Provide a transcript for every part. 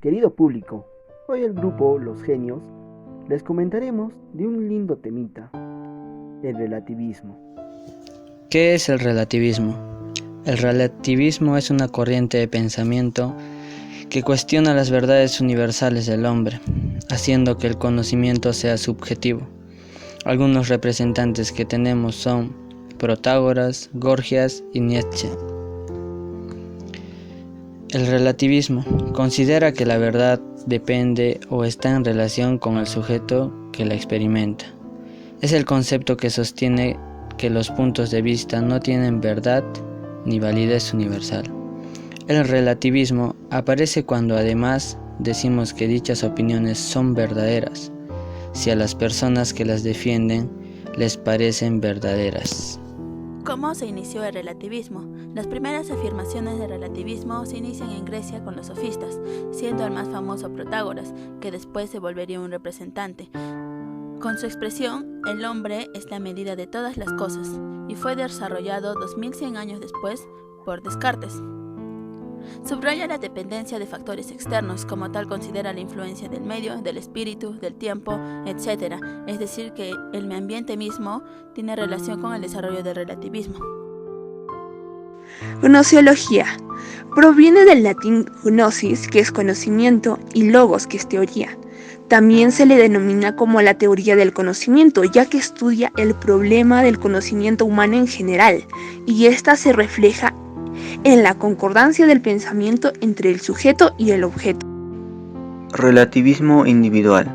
Querido público, hoy el grupo Los Genios les comentaremos de un lindo temita, el relativismo. ¿Qué es el relativismo? El relativismo es una corriente de pensamiento que cuestiona las verdades universales del hombre, haciendo que el conocimiento sea subjetivo. Algunos representantes que tenemos son Protágoras, Gorgias y Nietzsche. El relativismo considera que la verdad depende o está en relación con el sujeto que la experimenta. Es el concepto que sostiene que los puntos de vista no tienen verdad ni validez universal. El relativismo aparece cuando además decimos que dichas opiniones son verdaderas, si a las personas que las defienden les parecen verdaderas. ¿Cómo se inició el relativismo? Las primeras afirmaciones del relativismo se inician en Grecia con los sofistas, siendo el más famoso Protágoras, que después se volvería un representante. Con su expresión, el hombre es la medida de todas las cosas, y fue desarrollado 2100 años después por Descartes. Subraya la dependencia de factores externos, como tal considera la influencia del medio, del espíritu, del tiempo, etc. Es decir, que el ambiente mismo tiene relación con el desarrollo del relativismo. Gnoseología. Proviene del latín gnosis, que es conocimiento, y logos, que es teoría. También se le denomina como la teoría del conocimiento, ya que estudia el problema del conocimiento humano en general, y ésta se refleja en la concordancia del pensamiento entre el sujeto y el objeto. Relativismo individual.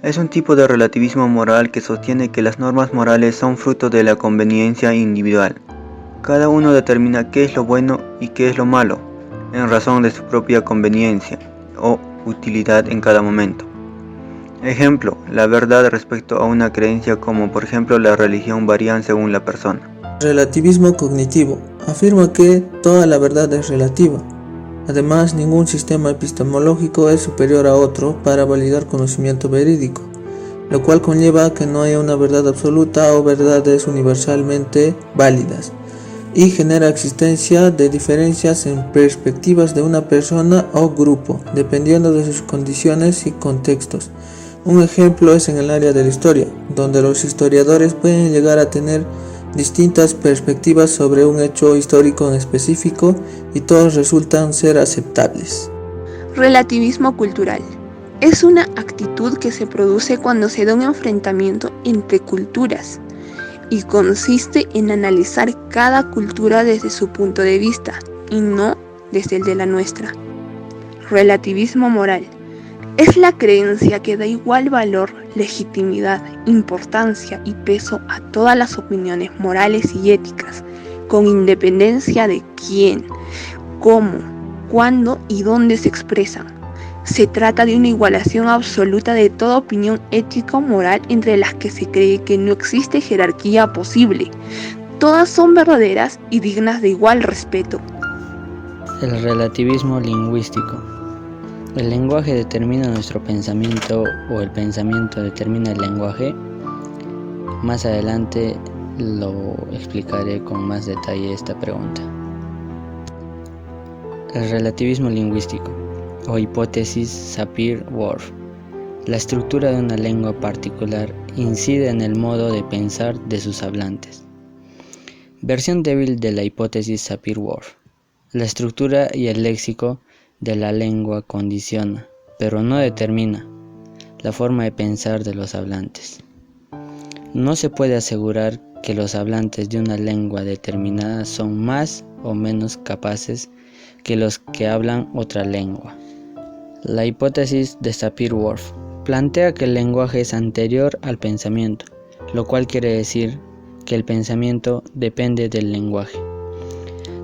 Es un tipo de relativismo moral que sostiene que las normas morales son fruto de la conveniencia individual. Cada uno determina qué es lo bueno y qué es lo malo, en razón de su propia conveniencia o utilidad en cada momento. Ejemplo, la verdad respecto a una creencia como por ejemplo la religión varían según la persona. Relativismo cognitivo. Afirma que toda la verdad es relativa. Además, ningún sistema epistemológico es superior a otro para validar conocimiento verídico, lo cual conlleva que no haya una verdad absoluta o verdades universalmente válidas, y genera existencia de diferencias en perspectivas de una persona o grupo, dependiendo de sus condiciones y contextos. Un ejemplo es en el área de la historia, donde los historiadores pueden llegar a tener distintas perspectivas sobre un hecho histórico en específico y todos resultan ser aceptables. Relativismo cultural. Es una actitud que se produce cuando se da un enfrentamiento entre culturas y consiste en analizar cada cultura desde su punto de vista y no desde el de la nuestra. Relativismo moral. Es la creencia que da igual valor, legitimidad, importancia y peso a todas las opiniones morales y éticas, con independencia de quién, cómo, cuándo y dónde se expresan. Se trata de una igualación absoluta de toda opinión ético-moral entre las que se cree que no existe jerarquía posible. Todas son verdaderas y dignas de igual respeto. El relativismo lingüístico. ¿El lenguaje determina nuestro pensamiento o el pensamiento determina el lenguaje? Más adelante lo explicaré con más detalle esta pregunta. El relativismo lingüístico o hipótesis Sapir-Whorf. La estructura de una lengua particular incide en el modo de pensar de sus hablantes. Versión débil de la hipótesis Sapir-Whorf. La estructura y el léxico de la lengua condiciona, pero no determina, la forma de pensar de los hablantes. No se puede asegurar que los hablantes de una lengua determinada son más o menos capaces que los que hablan otra lengua. La hipótesis de Sapir-Whorf plantea que el lenguaje es anterior al pensamiento, lo cual quiere decir que el pensamiento depende del lenguaje.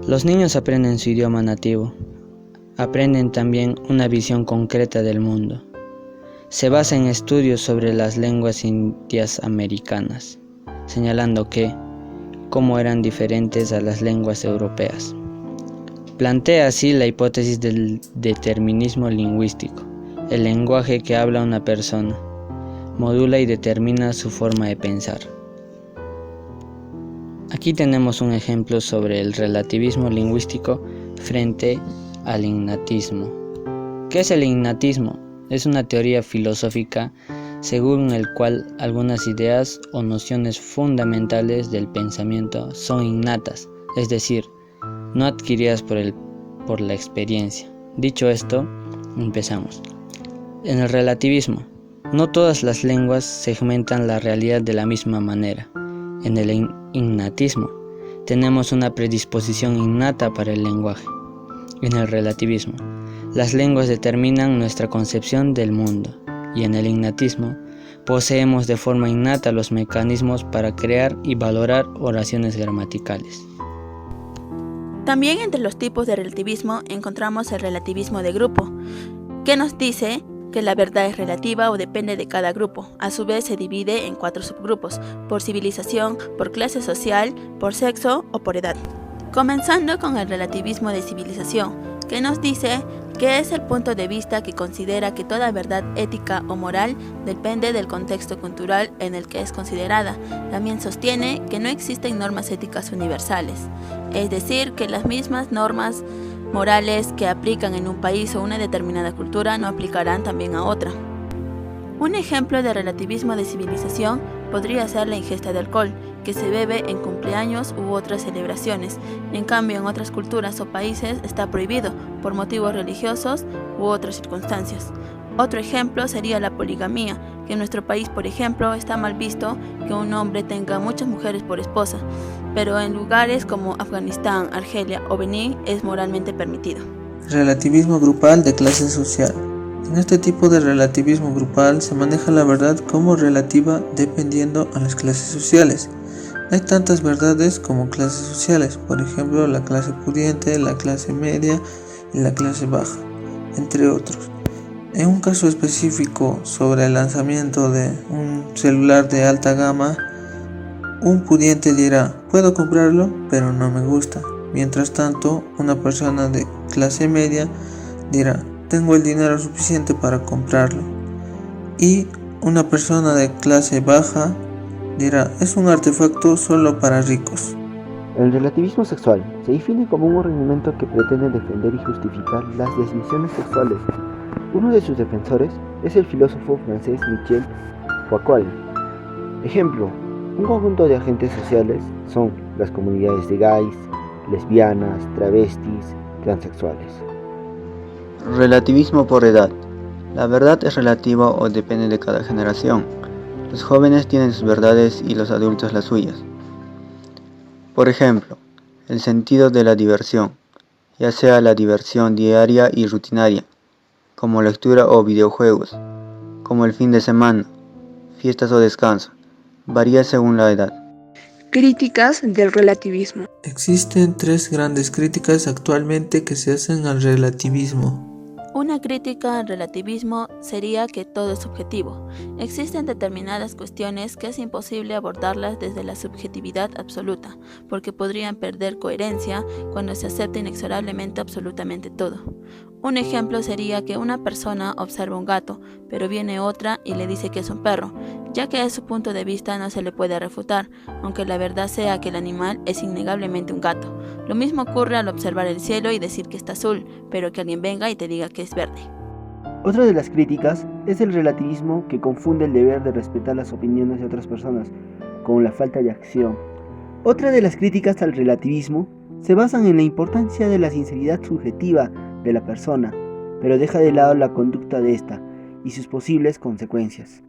Los niños aprenden su idioma nativo. Aprenden también una visión concreta del mundo. Se basa en estudios sobre las lenguas indias americanas, señalando que, cómo eran diferentes a las lenguas europeas. Plantea así la hipótesis del determinismo lingüístico. El lenguaje que habla una persona modula y determina su forma de pensar. Aquí tenemos un ejemplo sobre el relativismo lingüístico frente al innatismo. ¿Qué es el innatismo? Es una teoría filosófica según el cual algunas ideas o nociones fundamentales del pensamiento son innatas, es decir, no adquiridas por la experiencia. Dicho esto, empezamos. En el relativismo, no todas las lenguas segmentan la realidad de la misma manera. En el innatismo, tenemos una predisposición innata para el lenguaje. En el relativismo, las lenguas determinan nuestra concepción del mundo, y en el innatismo, poseemos de forma innata los mecanismos para crear y valorar oraciones gramaticales. También entre los tipos de relativismo encontramos el relativismo de grupo, que nos dice que la verdad es relativa o depende de cada grupo. A su vez se divide en 4 subgrupos, por civilización, por clase social, por sexo o por edad. Comenzando con el relativismo de civilización, que nos dice que es el punto de vista que considera que toda verdad ética o moral depende del contexto cultural en el que es considerada. También sostiene que no existen normas éticas universales, es decir, que las mismas normas morales que aplican en un país o una determinada cultura no aplicarán también a otra. Un ejemplo de relativismo de civilización podría ser la ingesta de alcohol, que se bebe en cumpleaños u otras celebraciones. En cambio, en otras culturas o países está prohibido por motivos religiosos u otras circunstancias. Otro ejemplo sería la poligamía, que en nuestro país, por ejemplo, está mal visto que un hombre tenga muchas mujeres por esposa, pero en lugares como Afganistán, Argelia o Benín es moralmente permitido. Relativismo grupal de clase social. En este tipo de relativismo grupal se maneja la verdad como relativa dependiendo a las clases sociales. Hay tantas verdades como clases sociales, por ejemplo la clase pudiente, la clase media y la clase baja, entre otros. En un caso específico sobre el lanzamiento de un celular de alta gama, un pudiente dirá, puedo comprarlo, pero no me gusta. Mientras tanto, una persona de clase media dirá, tengo el dinero suficiente para comprarlo. Y una persona de clase baja dirá, es un artefacto solo para ricos. El relativismo sexual se define como un argumento que pretende defender y justificar las decisiones sexuales. Uno de sus defensores es el filósofo francés Michel Foucault. Ejemplo, un conjunto de agentes sociales son las comunidades de gays, lesbianas, travestis, transexuales. Relativismo por edad. La verdad es relativa o depende de cada generación. Los jóvenes tienen sus verdades y los adultos las suyas. Por ejemplo, el sentido de la diversión, ya sea la diversión diaria y rutinaria, como lectura o videojuegos, como el fin de semana, fiestas o descanso, varía según la edad. Críticas del relativismo. Existen 3 grandes críticas actualmente que se hacen al relativismo. Una crítica al relativismo sería que todo es subjetivo. Existen determinadas cuestiones que es imposible abordarlas desde la subjetividad absoluta, porque podrían perder coherencia cuando se acepta inexorablemente absolutamente todo. Un ejemplo sería que una persona observa un gato, pero viene otra y le dice que es un perro, ya que a su punto de vista no se le puede refutar, aunque la verdad sea que el animal es innegablemente un gato. Lo mismo ocurre al observar el cielo y decir que está azul, pero que alguien venga y te diga que es verde. Otra de las críticas es el relativismo que confunde el deber de respetar las opiniones de otras personas con la falta de acción. Otra de las críticas al relativismo se basan en la importancia de la sinceridad subjetiva de la persona, pero deja de lado la conducta de ésta y sus posibles consecuencias.